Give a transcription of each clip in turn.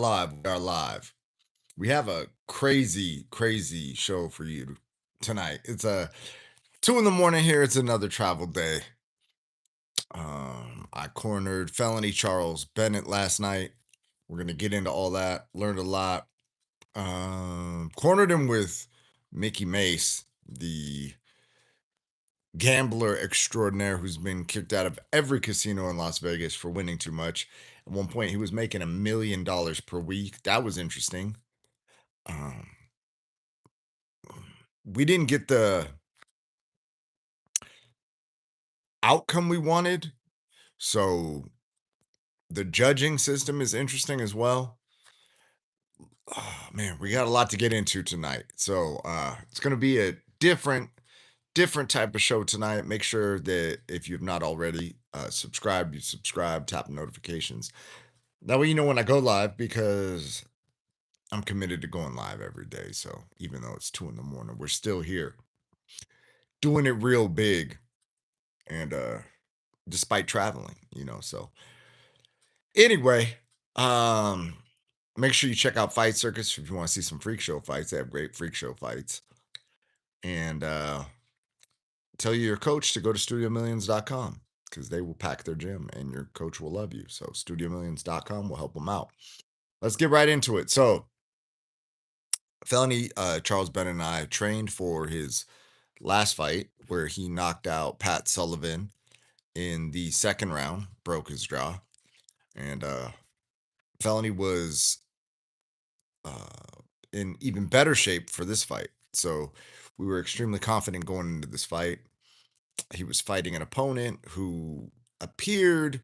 live. We are live. We have a crazy, crazy show for you tonight. It's a 2 in the morning here. It's another travel day. I cornered Felony Charles Bennett last night. We're gonna get into all that. Learned a lot. Cornered him with Mikki Mase, the gambler extraordinaire who's been kicked out of every casino in Las Vegas for winning too much. At one point, he was making $1 million per week. That was interesting. Um, we didn't get the outcome we wanted, so the judging system is interesting as well. Oh, man, we got a lot to get into tonight. So it's gonna be a different type of show tonight. Make sure that if you've not already subscribed, you subscribe, tap the notifications. That way you know when I go live, because I'm committed to going live every day. So even though it's 2 in the morning, we're still here doing it real big. And despite traveling, so anyway, um make sure you check out Fight Circus if you want to see some freak show fights. They have great freak show fights. And tell your coach to go to studiomillions.com, because they will pack their gym and your coach will love you. So studiomillions.com will help them out. Let's get right into it. So Felony Charles Bennett and I trained for his last fight, where he knocked out Pat Sullivan in the second round, broke his jaw. And Felony was in even better shape for this fight. So we were extremely confident going into this fight. He was fighting an opponent who appeared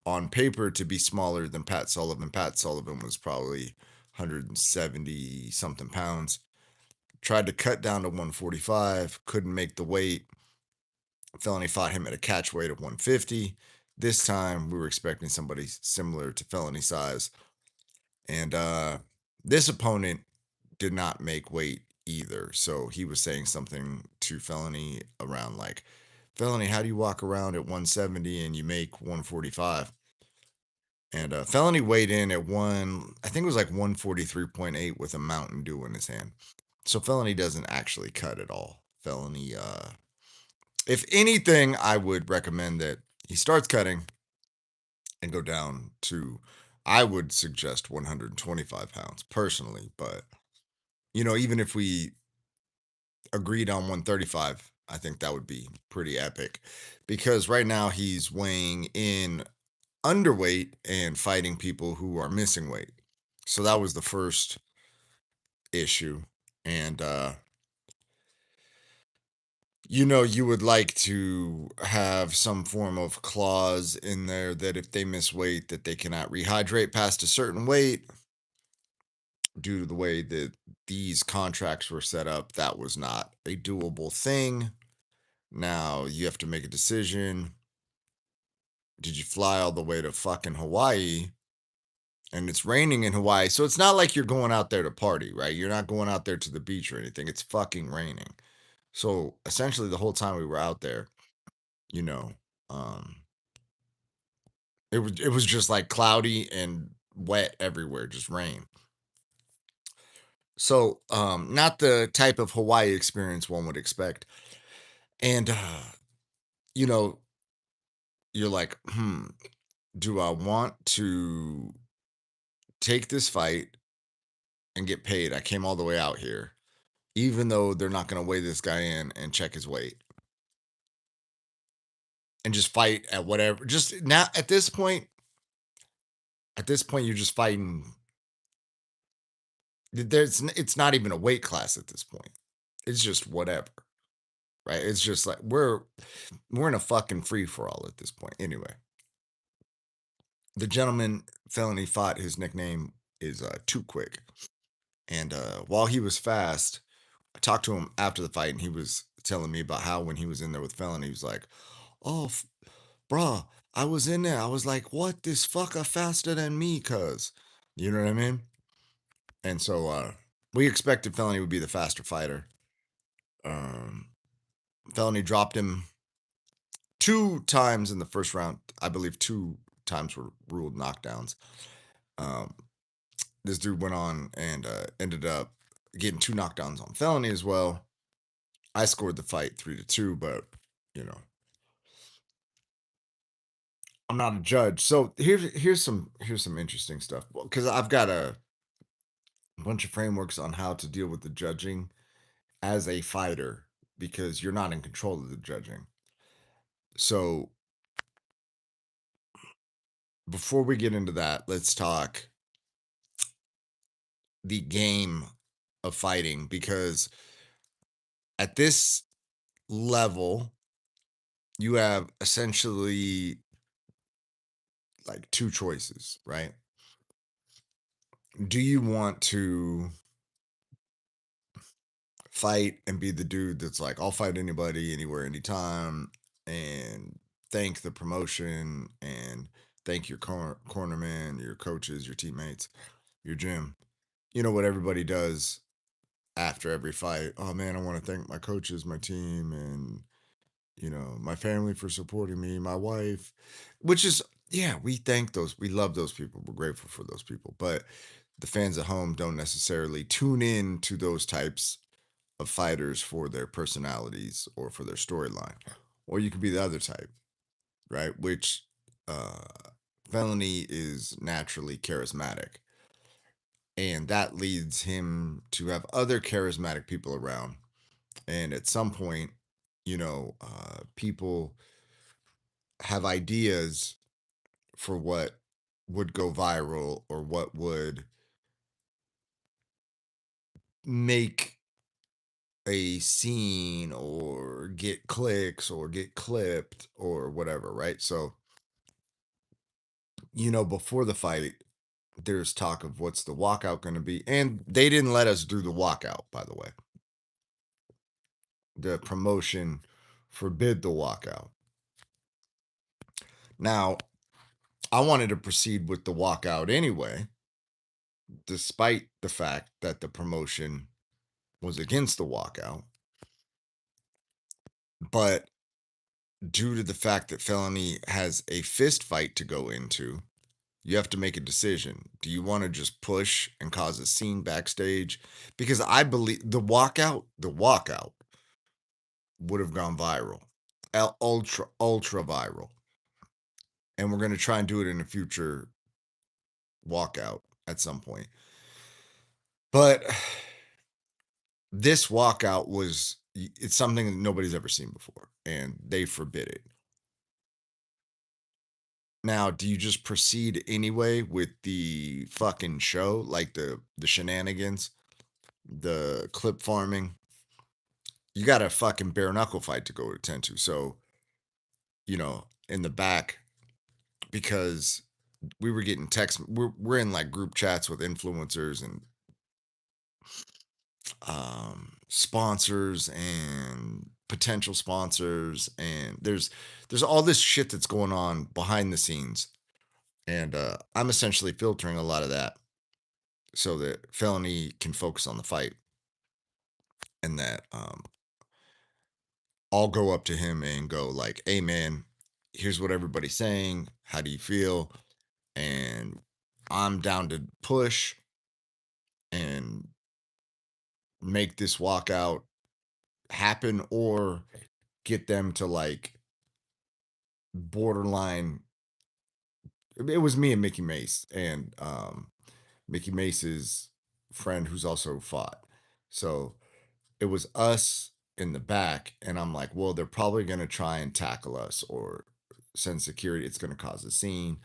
on paper to be smaller than Pat Sullivan. Pat Sullivan was probably 170 something pounds. Tried to cut down to 145, couldn't make the weight. Felony fought him at a catch weight of 150. This time we were expecting somebody similar to Felony size. And this opponent did not make weight either. So he was saying something to Felony around like, Felony, how do you walk around at 170 and you make 145? And Felony weighed in at I think it was like 143.8 with a Mountain Dew in his hand. So Felony doesn't actually cut at all. Felony, if anything, I would recommend that he starts cutting and go down to, I would suggest 125 pounds personally. But, even if we agreed on 135, I think that would be pretty epic, because right now he's weighing in underweight and fighting people who are missing weight. So that was the first issue. And, you would like to have some form of clause in there that if they miss weight, that they cannot rehydrate past a certain weight. Due to the way that these contracts were set up, that was not a doable thing. Now you have to make a decision. Did you fly all the way to fucking Hawaii? And it's raining in Hawaii. So it's not like you're going out there to party, right? You're not going out there to the beach or anything. It's fucking raining. So essentially the whole time we were out there, you know, um, it was just like cloudy and wet everywhere, just rain. So not the type of Hawaii experience one would expect. And you know, you're like, do I want to take this fight and get paid? I came all the way out here, even though they're not going to weigh this guy in and check his weight, and just fight at whatever. Just now, at this point, you're just fighting. It's not even a weight class at this point. It's just whatever, right? It's just like we're in a fucking free for all at this point. Anyway, the gentleman Felony fought. His nickname is Too Quick, and while he was fast, I talked to him after the fight, and he was telling me about how when he was in there with Felony, he was like, "Oh, bruh, I was in there. I was like, what? This fucker faster than me, cuz." You know what I mean? And so we expected Felony would be the faster fighter. Um, Felony dropped him 2 times in the first round. I believe 2 times were ruled knockdowns. Um, this dude went on and ended up getting 2 knockdowns on Felony as well. I scored the fight 3-2, but you know, I'm not a judge. So here's some interesting stuff. Because I've got a bunch of frameworks on how to deal with the judging as a fighter because you're not in control of the judging. So before we get into that, let's talk the game of fighting because at this level, you have essentially like two choices, right? Do you want to fight and be the dude that's like, I'll fight anybody, anywhere, anytime, and thank the promotion and thank your cornerman, your coaches, your teammates, your gym? You know what everybody does after every fight? Oh man, I want to thank my coaches, my team, and my family for supporting me, my wife, which is, yeah, we thank those, we love those people, we're grateful for those people, but the fans at home don't necessarily tune in to those types of fighters for their personalities or for their storyline. Or you could be the other type, right? Which uh Felony is naturally charismatic, and that leads him to have other charismatic people around. And at some point, people have ideas for what would go viral or what would make a scene or get clicks or get clipped or whatever, right? So, before the fight, there's talk of what's the walkout going to be. And they didn't let us do the walkout, by the way. The promotion forbid the walkout. Now, I wanted to proceed with the walkout anyway, despite the fact that the promotion was against the walkout. But due to the fact that Felony has a fist fight to go into, you have to make a decision. Do you want to just push and cause a scene backstage? Because I believe the walkout would have gone viral, ultra, ultra viral. And we're going to try and do it in a future walkout at some point. But this walkout it's something that nobody's ever seen before, and they forbid it. Now, do you just proceed anyway with the fucking show, like the shenanigans, the clip farming? You got a fucking bare knuckle fight to go attend to. So, in the back, because we were getting texts, we're in like group chats with influencers and sponsors and potential sponsors, and there's all this shit that's going on behind the scenes, and I'm essentially filtering a lot of that so that Felony can focus on the fight, and that I'll go up to him and go like, hey man, here's what everybody's saying, how do you feel? And I'm down to push and make this walkout happen or get them to like borderline. It was me and Mikki Mase, and Mikki Mase's friend who's also fought. So it was us in the back, and I'm like, well, they're probably going to try and tackle us or send security. It's going to cause a scene,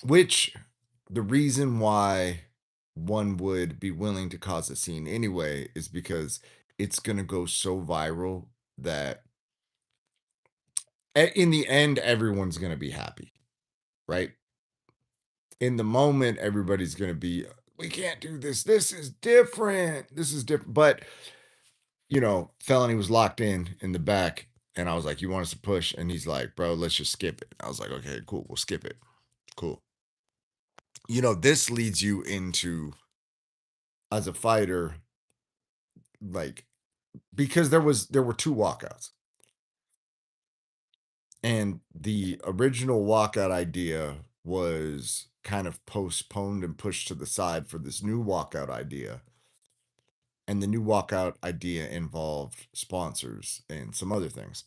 which the reason why one would be willing to cause a scene anyway is because it's going to go so viral that in the end, everyone's going to be happy, right? In the moment, everybody's going to be, we can't do this. This is different. This is different. But, Felony was locked in the back. And I was like, you want us to push? And he's like, bro, let's just skip it. I was like, okay, cool. We'll skip it. Cool. This leads you into, as a fighter, like, because there were two walkouts. And the original walkout idea was kind of postponed and pushed to the side for this new walkout idea. And the new walkout idea involved sponsors and some other things.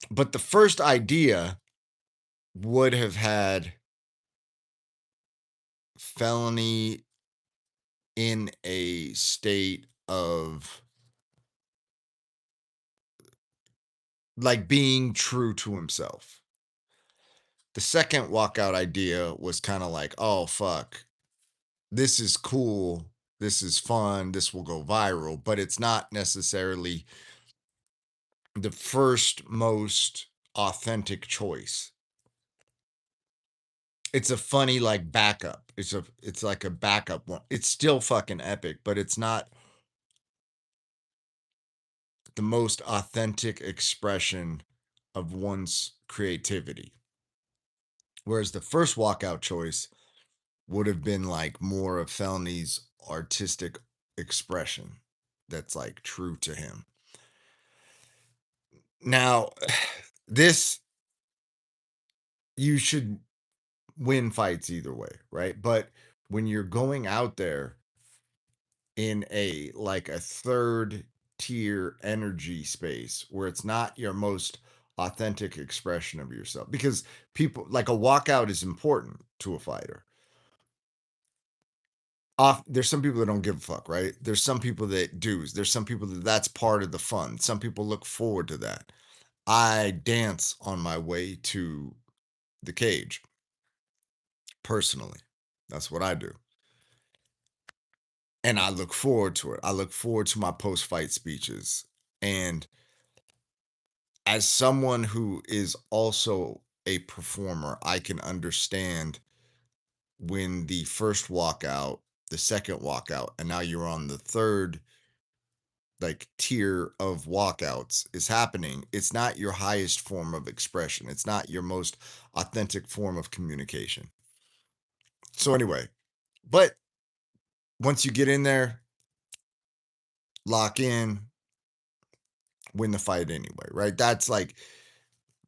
But the first idea would have had Felony in a state of like being true to himself. The second walkout idea was kind of like, oh, fuck, this is cool. This is fun. This will go viral, but it's not necessarily the first most authentic choice. It's a funny like backup. It's like a backup one. It's still fucking epic, but it's not the most authentic expression of one's creativity. Whereas the first walkout choice would have been like more of Felony's artistic expression that's like true to him. Now, this you should win fights either way, right? But when you're going out there in a like a third tier energy space where it's not your most authentic expression of yourself, because people like a walkout is important to a fighter. There's some people that don't give a fuck, right? There's some people that do. There's some people that's part of the fun. Some people look forward to that. I dance on my way to the cage personally. That's what I do. And I look forward to it. I look forward to my post fight speeches. And as someone who is also a performer, I can understand when the first walkout, the second walkout, and now you're on the third like tier of walkouts is happening. It's not your highest form of expression. It's not your most authentic form of communication. So anyway, but once you get in there, lock in, win the fight anyway, right? That's like,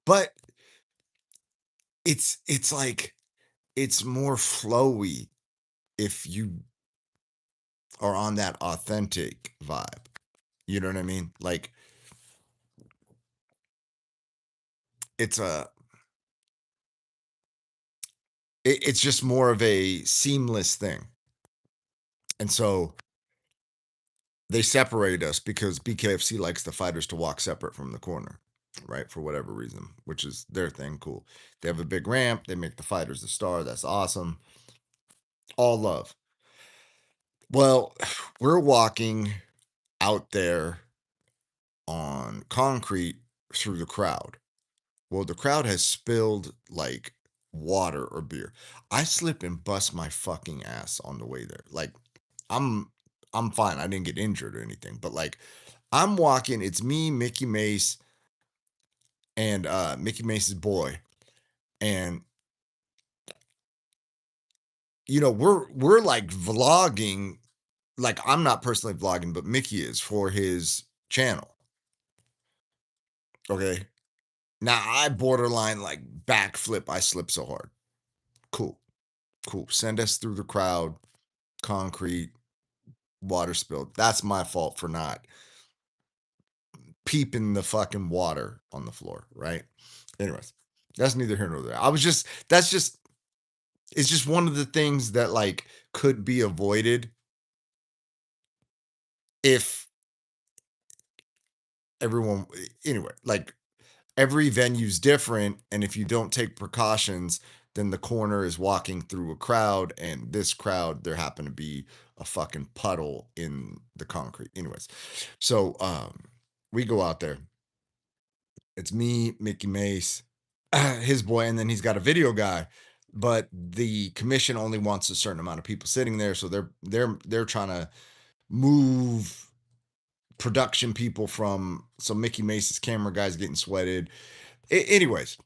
but it's like it's more flowy if you are on that authentic vibe. You know what I mean? Like it's a it's just more of a seamless thing. And so they separate us because BKFC likes the fighters to walk separate from the corner, right? For whatever reason, which is their thing. Cool. They have a big ramp. They make the fighters the star. That's awesome. All love. Well, we're walking out there on concrete through the crowd. Well, the crowd has spilled like water or beer. I slip and bust my fucking ass on the way there. Like I'm I'm fine. I didn't get injured or anything, but like I'm walking, it's me, Mikki Mase, and Mikki Mase's boy. And we're like vlogging, like I'm not personally vlogging, but Mikki is for his channel. Okay. Now I borderline like backflip. I slip so hard. Cool. Cool. Send us through the crowd, concrete, water spilled. That's my fault for not peeping the fucking water on the floor, right? Anyways, that's neither here nor there. It's just one of the things that like could be avoided if everyone anyway, like every venue's different, and if you don't take precautions, then the corner is walking through a crowd, and this crowd there happened to be a fucking puddle in the concrete. Anyways, so we go out there. It's me, Mikki Mase, his boy, and then he's got a video guy. But the commission only wants a certain amount of people sitting there, so they're trying to move production people from. So Mikki Mase's camera guy's getting sweated. Anyways,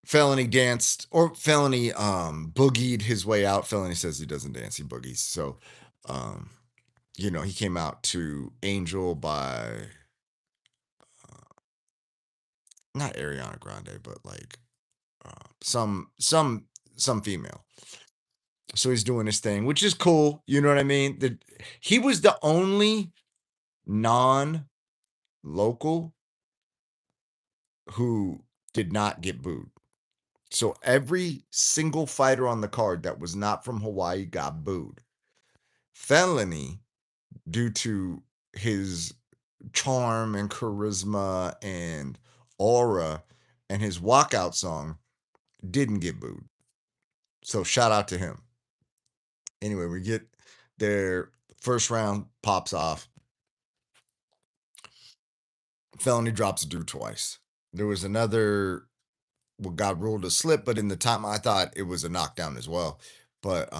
Felony danced or Felony boogied his way out. Felony says he doesn't dance, he boogies. So um he came out to Angel by not Ariana Grande, but like some female. So he's doing his thing, which is cool. You know what I mean? He was the only non-local who did not get booed. So every single fighter on the card that was not from Hawaii got booed. Felony, due to his charm and charisma and aura and his walkout song, didn't get booed. So shout out to him. Anyway, we get their first round pops off. Felony drops a dude twice. There was another what got ruled a slip, but in the time I thought it was a knockdown as well. But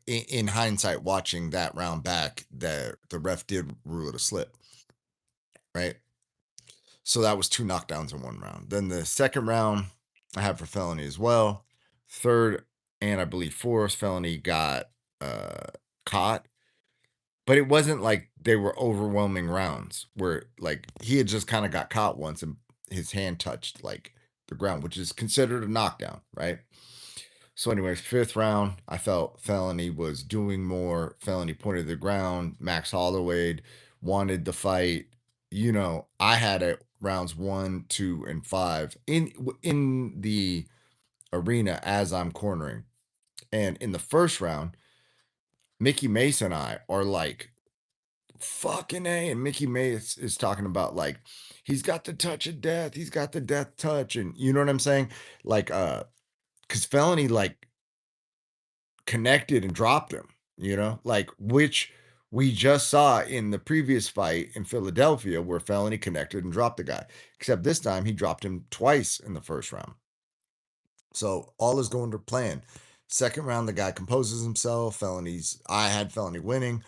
in hindsight, watching that round back, the ref did rule it a slip, right? So that was two knockdowns in one round. Then the second round I had for Felony as well. Third and I believe fourth, Felony got caught, but it wasn't like they were overwhelming rounds where like he had just kind of got caught once and his hand touched like the ground, which is considered a knockdown, right? So, anyways, fifth round, I felt Felony was doing more. Felony pointed to the ground. Max Holloway wanted the fight. You know, I had it rounds 1, 2, and 5 in the arena as I'm cornering. And in the first round, Mikki Mase and I are like fucking A. And Mikki Mase is talking about like he's got the touch of death. He's got the death touch. And you know what I'm saying? Like because Felony like connected and dropped him, you know, like which we just saw in the previous fight in Philadelphia where Felony connected and dropped the guy. Except this time he dropped him twice in the first round. So all is going to plan. Second round, the guy composes himself. I had Felony winning.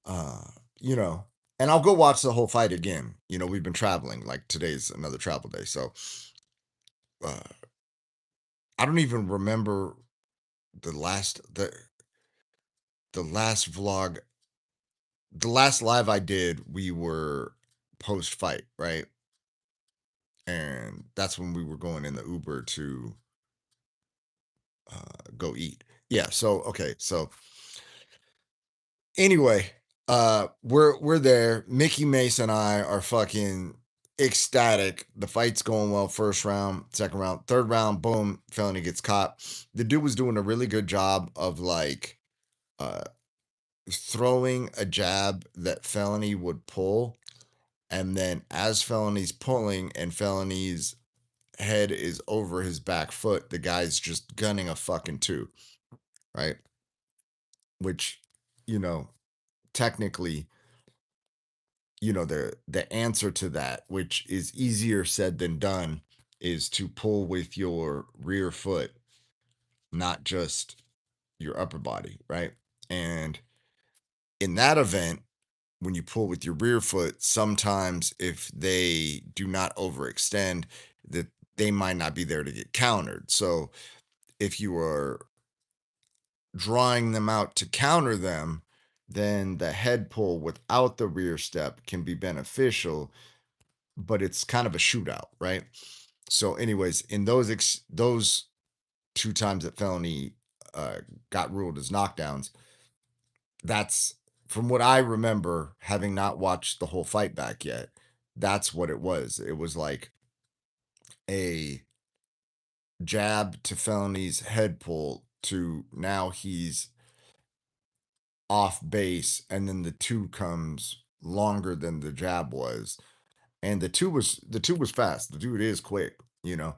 Uh, you know, and I'll go watch the whole fight again. You know, we've been traveling. Like today's another travel day, so uh, I don't even remember the last the last vlog, the last live I did. We were post fight, right? And that's when we were going in the Uber to go eat. Yeah. So okay. So anyway, we're there. Mikki Mase and I are fucking ecstatic. The fight's going well. First round, second round, third round, boom, Felony gets caught. The dude was doing a really good job of like uh throwing a jab that Felony would pull. And then as Felony's pulling and Felony's head is over his back foot, the guy's just gunning a fucking two, right? Which, you know, technically, you know, the answer to that, which is easier said than done, is to pull with your rear foot, not just your upper body, right? And in that event, when you pull with your rear foot, sometimes if they do not overextend, that they might not be there to get countered. So if you are drawing them out to counter them, then the head pull without the rear step can be beneficial, but it's kind of a shootout, right? So, anyways, in those two times that Felony uh, got ruled as knockdowns, that's from what I remember, having not watched the whole fight back yet. That's what it was. It was like a jab to Felony's head pull to now he's off base, and then the two comes longer than the jab was, and the two was fast. The dude is quick, you know.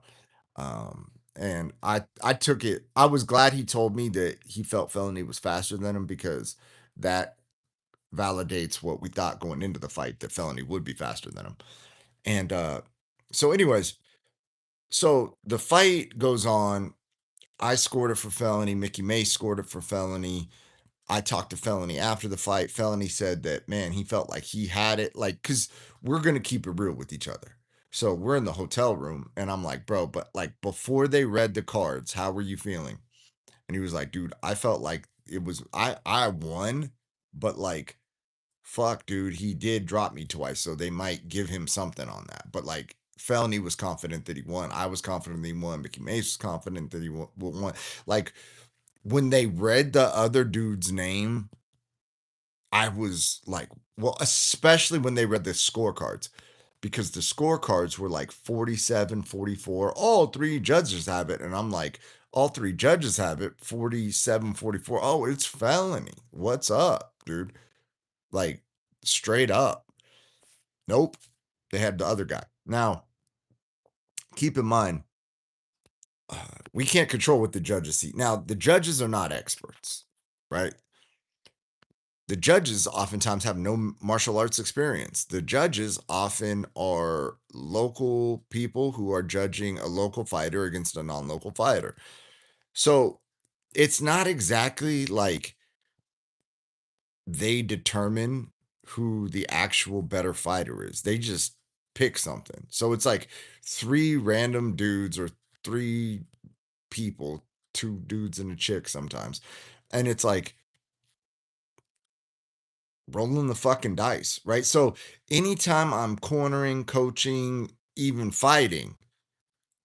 And I took it. I was glad he told me that he felt Felony was faster than him because that validates what we thought going into the fight, that Felony would be faster than him. And so, anyways, so the fight goes on. I scored it for Felony. Mikki Mase scored it for Felony. I talked to Felony after the fight. Felony said that, man, he felt like he had it. Like, because we're going to keep it real with each other. So we're in the hotel room, and I'm like, bro, but like before they read the cards, how were you feeling? And he was like, dude, I felt like it was, I won, but like, fuck, dude, he did drop me twice. So they might give him something on that. But like, Felony was confident that he won. I was confident that he won. Mikki Mase was confident that he won. Like, when they read the other dude's name, I was like, well, especially when they read the scorecards, because the scorecards were like 47, 44. All three judges have it. And I'm like, all three judges have it 47, 44. Oh, it's Felony. What's up, dude? Like, straight up. Nope. They had the other guy. Now, keep in mind, we can't control what the judges see. Now, the judges are not experts, right? The judges oftentimes have no martial arts experience. The judges often are local people who are judging a local fighter against a non local fighter. So it's not exactly like they determine who the actual better fighter is. They just pick something. So it's like three random dudes or three people, two dudes and a chick sometimes. And it's like rolling the fucking dice, right? So anytime I'm cornering, coaching, even fighting,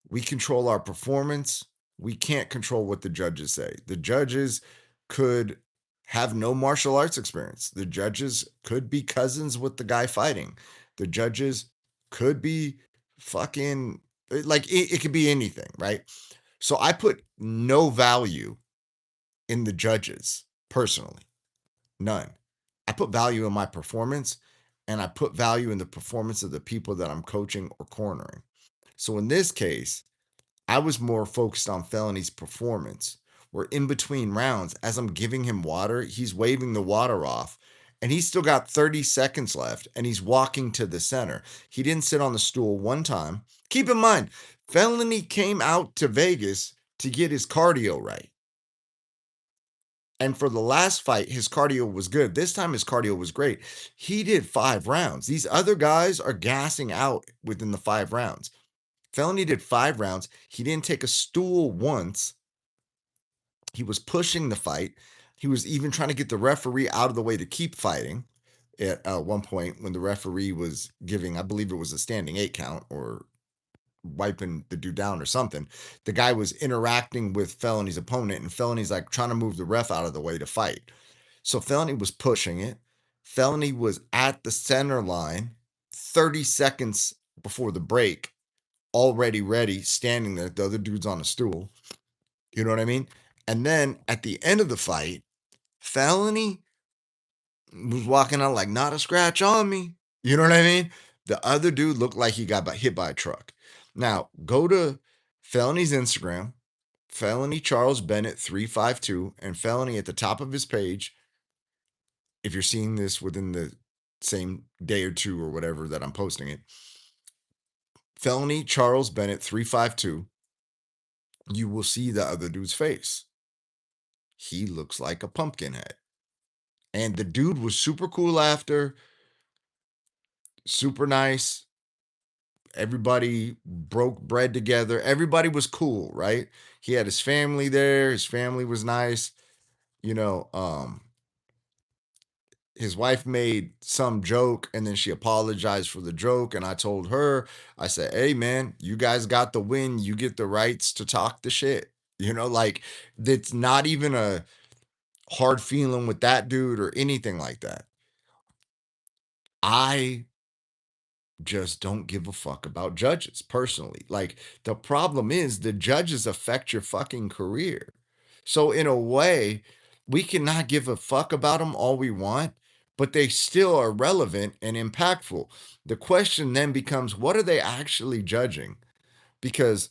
we control our performance. We can't control what the judges say. The judges could have no martial arts experience. The judges could be cousins with the guy fighting. The judges could be fucking like it could be anything, right? So I put no value in the judges personally. None. I put value in my performance, and I put value in the performance of the people that I'm coaching or cornering. So in this case, I was more focused on Felony's performance, where in between rounds, as I'm giving him water, he's waving the water off, and he's still got 30 seconds left, and he's walking to the center. He didn't sit on the stool one time. Keep in mind, Felony came out to Vegas to get his cardio right. And for the last fight, his cardio was good. This time, his cardio was great. He did 5 rounds. These other guys are gassing out within the 5 rounds. Felony did 5 rounds. He didn't take a stool once. He was pushing the fight. He was even trying to get the referee out of the way to keep fighting at one point when the referee was giving, I believe it was a standing 8 count or wiping the dude down or something. The guy was interacting with Felony's opponent, and Felony's like trying to move the ref out of the way to fight. So Felony was pushing it. Felony was at the center line 30 seconds before the break, already ready, standing there. The other dude's on a stool. You know what I mean? And then at the end of the fight, Felony was walking out like, not a scratch on me. You know what I mean? The other dude looked like he got hit by a truck. Now, go to Felony's Instagram, FELONY Charles Bennett 352, and Felony at the top of his page. If you're seeing this within the same day or two or whatever that I'm posting it, FELONY Charles Bennett 352, you will see the other dude's face. He looks like a pumpkin head. And the dude was super cool after, super nice. Everybody broke bread together. Everybody was cool, right? He had his family there. His family was nice. You know, his wife made some joke and then she apologized for the joke. And I told her, I said, hey, man, you guys got the win. You get the rights to talk the shit. You know, like, it's not even a hard feeling with that dude or anything like that. I just don't give a fuck about judges personally. Like, the problem is the judges affect your fucking career. So in a way, we cannot give a fuck about them all we want, but they still are relevant and impactful. The question then becomes, what are they actually judging? Because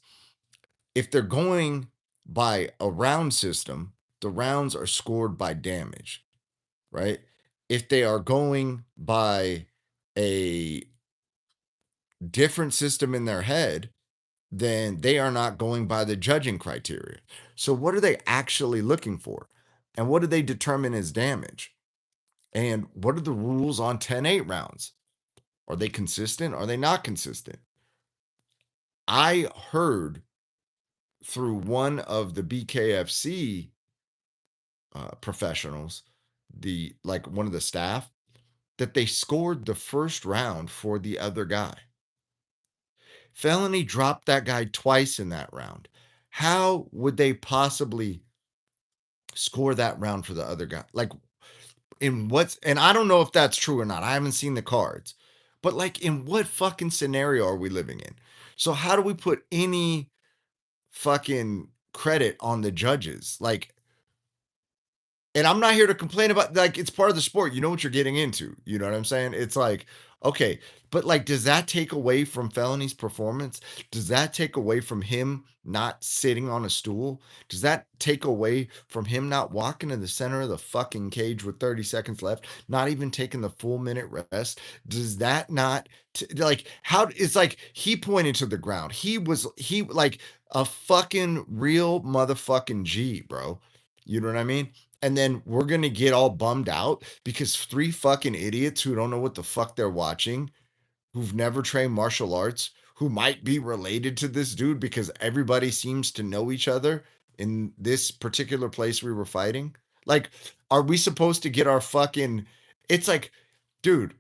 if they're going by a round system, the rounds are scored by damage, right? If they are going by a different system in their head, then they are not going by the judging criteria. So, what are they actually looking for? And what do they determine as damage? And what are the rules on 10-8 rounds? Are they consistent? Are they not consistent? I heard through one of the BKFC professionals, the like one of the staff, that they scored the first round for the other guy. Felony dropped that guy twice in that round. How would they possibly score that round for the other guy? Like, and I don't know if that's true or not. I haven't seen the cards. But like, in what fucking scenario are we living in? So how do we put any fucking credit on the judges? Like, and I'm not here to complain about, like, it's part of the sport. You know what you're getting into. You know what I'm saying? It's like, okay, but like, does that take away from Felony's performance? Does that take away from him not sitting on a stool? Does that take away from him not walking in the center of the fucking cage with 30 seconds left, not even taking the full minute rest? Does that not, like, how, it's like he pointed to the ground. He like a fucking real motherfucking G, bro. You know what I mean? And then we're going to get all bummed out because three fucking idiots who don't know what the fuck they're watching, who've never trained martial arts, who might be related to this dude because everybody seems to know each other in this particular place we were fighting. Like, are we supposed to get our fucking, it's like, dude,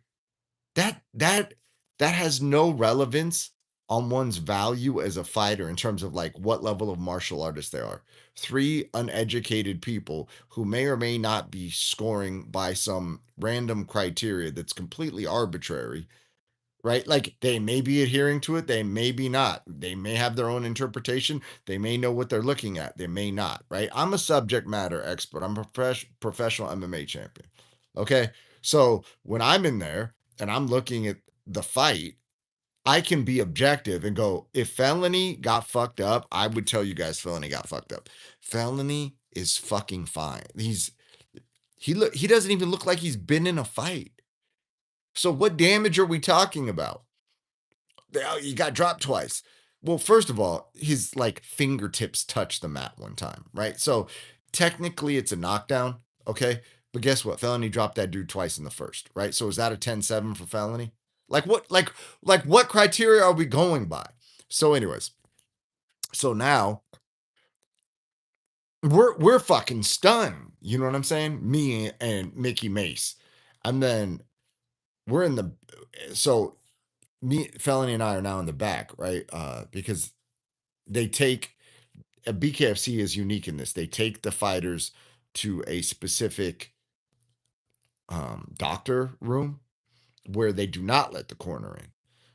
that that that has no relevance on one's value as a fighter in terms of like what level of martial artist they are. Three uneducated people who may or may not be scoring by some random criteria that's completely arbitrary, right? Like, they may be adhering to it, they may be not. They may have their own interpretation, they may know what they're looking at, they may not, right? I'm a subject matter expert. I'm a professional MMA champion. Okay? So, when I'm in there and I'm looking at the fight, I can be objective and go, if Felony got fucked up, I would tell you guys Felony got fucked up. Felony is fucking fine. He doesn't even look like he's been in a fight. So what damage are we talking about? He got dropped twice. Well, first of all, his like fingertips touched the mat one time, right? So technically it's a knockdown, okay? But guess what? Felony dropped that dude twice in the first, right? So is that a 10-7 for Felony? Like what criteria are we going by? So anyways, so now we're fucking stunned. You know what I'm saying? Me and Mikki Mase. And then we're in the so me Felony and I are now in the back, right? Because they take a BKFC is unique in this. They take the fighters to a specific doctor room where they do not let the corner in.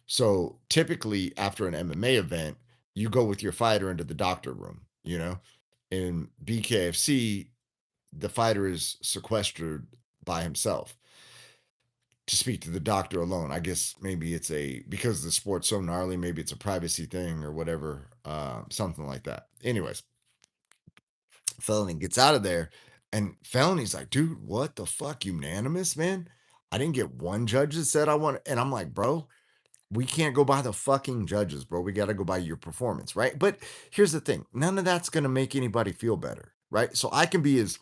So typically, after an MMA event, you go with your fighter into the doctor room. You know, in BKFC, the fighter is sequestered by himself to speak to the doctor alone. I guess maybe it's because the sport's so gnarly, maybe it's a privacy thing or whatever, something like that. Anyways, Felony gets out of there, and Felony's like, dude, what the fuck? Unanimous, man? I didn't get one judge that said I want, and I'm like, bro, we can't go by the fucking judges, bro. We got to go by your performance, right? But here's the thing, none of that's going to make anybody feel better, right? So I can be as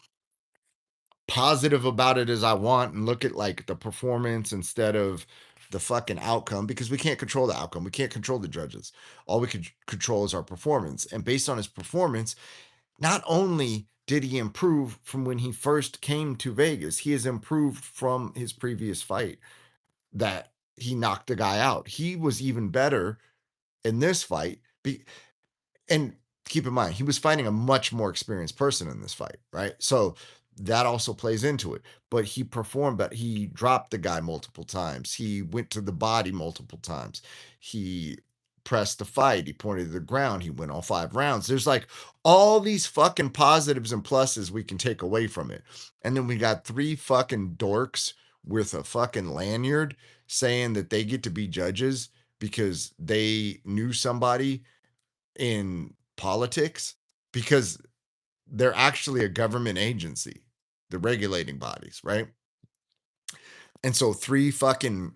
positive about it as I want and look at like the performance instead of the fucking outcome because we can't control the outcome. We can't control the judges. All we can control is our performance. And based on his performance, not only did he improve from when he first came to Vegas, he has improved from his previous fight that he knocked the guy out. He was even better in this fight. And keep in mind, he was fighting a much more experienced person in this fight, right? So that also plays into it. But he performed, but he dropped the guy multiple times. He went to the body multiple times. He pressed the fight. He pointed to the ground. He went all 5 rounds. There's like all these fucking positives and pluses we can take away from it. And then we got three fucking dorks with a fucking lanyard saying that they get to be judges because they knew somebody in politics because they're actually a government agency, the regulating bodies, right? And so three fucking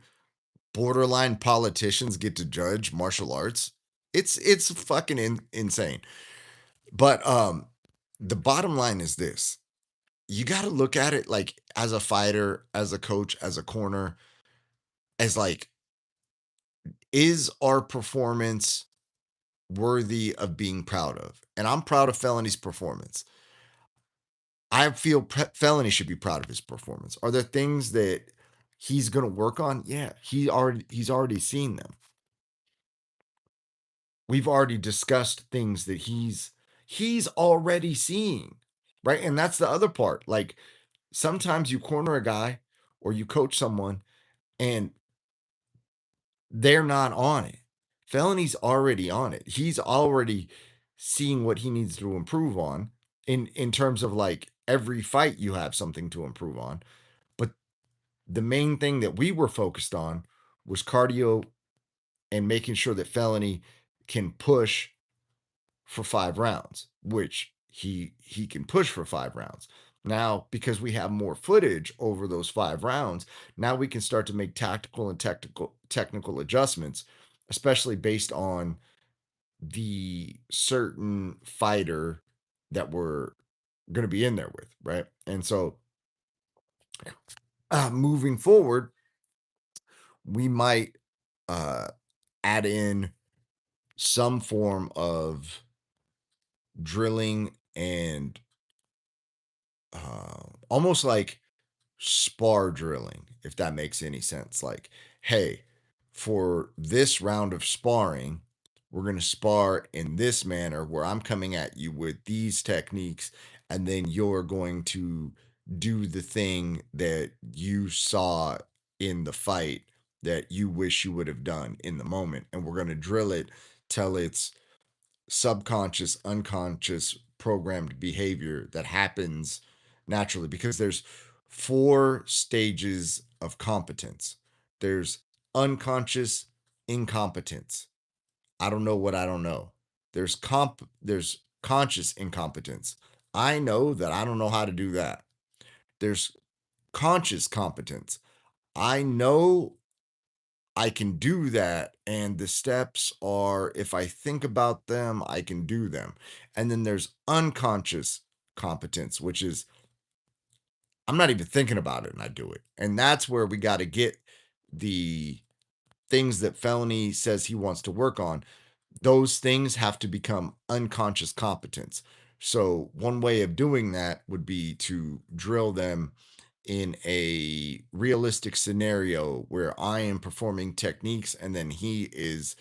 borderline politicians get to judge martial arts. It's fucking insane. But the bottom line is this. You got to look at it like as a fighter, as a coach, as a corner, as like, is our performance worthy of being proud of? And I'm proud of Felony's performance. I feel Felony should be proud of his performance. Are there things that he's going to work on? Yeah, he's already seen them. we've already discussed things that he's already seeing, right? And that's the other part. Like sometimes you corner a guy or you coach someone and they're not on it. Felony's already on it. He's already seeing what he needs to improve on in terms of like every fight you have something to improve on. But the main thing that we were focused on was cardio and making sure that Felony can push for 5 rounds, which he can push for 5 rounds. Now, because we have more footage over those 5 rounds, now we can start to make tactical and technical adjustments, especially based on the certain fighter that we're going to be in there with, right? And so, moving forward, we might uh, add in some form of drilling and almost like spar drilling, if that makes any sense. Like, hey, for this round of sparring, we're going to spar in this manner where I'm coming at you with these techniques, and then you're going to do the thing that you saw in the fight that you wish you would have done in the moment. And we're going to drill it till it's subconscious, unconscious, programmed behavior that happens naturally because there's 4 stages of competence. There's unconscious incompetence. I don't know what I don't know. There's conscious incompetence. I know that I don't know how to do that. There's conscious competence. I know I can do that. And the steps are, if I think about them, I can do them. And then there's unconscious competence, which is I'm not even thinking about it and I do it. And that's where we got to get the things that Felony says he wants to work on. Those things have to become unconscious competence. So, one way of doing that would be to drill them in a realistic scenario where I am performing techniques and then he is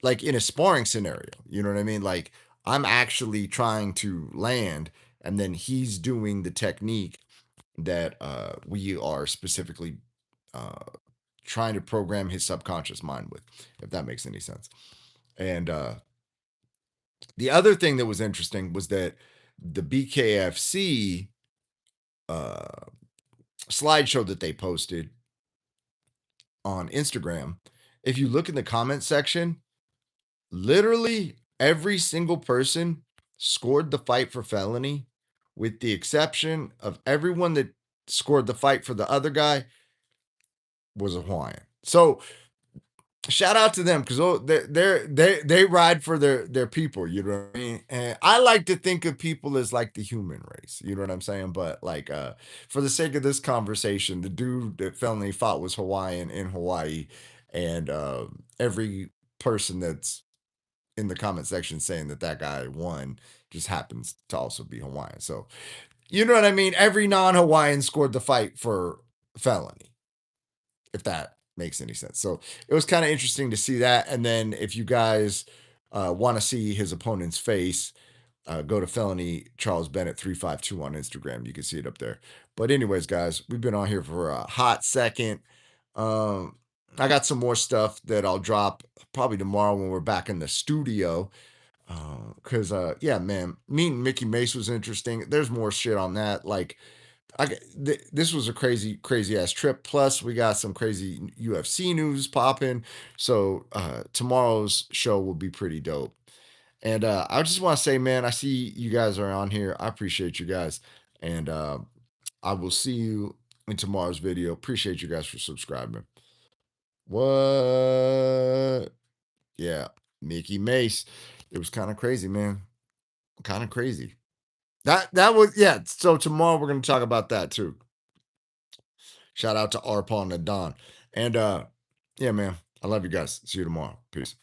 like in a sparring scenario. You know what I mean? Like I'm actually trying to land and then he's doing the technique that we are specifically uh, trying to program his subconscious mind with, if that makes any sense. And the other thing that was interesting was that the BKFC uh, slideshow that they posted on Instagram, if you look in the comment section, literally every single person scored the fight for Felony, with the exception of everyone that scored the fight for the other guy was a Hawaiian. So shout out to them because they ride for their people. You know what I mean? And I like to think of people as like the human race. You know what I'm saying? But like for the sake of this conversation, the dude that Felony fought was Hawaiian in Hawaii, and every person that's in the comment section saying that that guy won just happens to also be Hawaiian. So you know what I mean? Every non-Hawaiian scored the fight for Felony, if that makes any sense. So it was kind of interesting to see that. And then if you guys want to see his opponent's face, go to Felony Charles Bennett 352 on Instagram. You can see it up there. But anyways, guys, we've been on here for a hot second. I got some more stuff that I'll drop probably tomorrow when we're back in the studio. Cause yeah, man, meeting Mikki Mase was interesting. There's more shit on that. Like this was a crazy ass trip. Plus, we got some crazy UFC news popping. So tomorrow's show will be pretty dope. And I just want to say, man, I see you guys are on here. I appreciate you guys, and I will see you in tomorrow's video. Appreciate you guys for subscribing. What? Yeah, Mikki Mase. It was kind of crazy, man. Kind of crazy. That was yeah. So tomorrow we're gonna talk about that too. Shout out to Arpaw and Don. And yeah, man, I love you guys. See you tomorrow. Peace.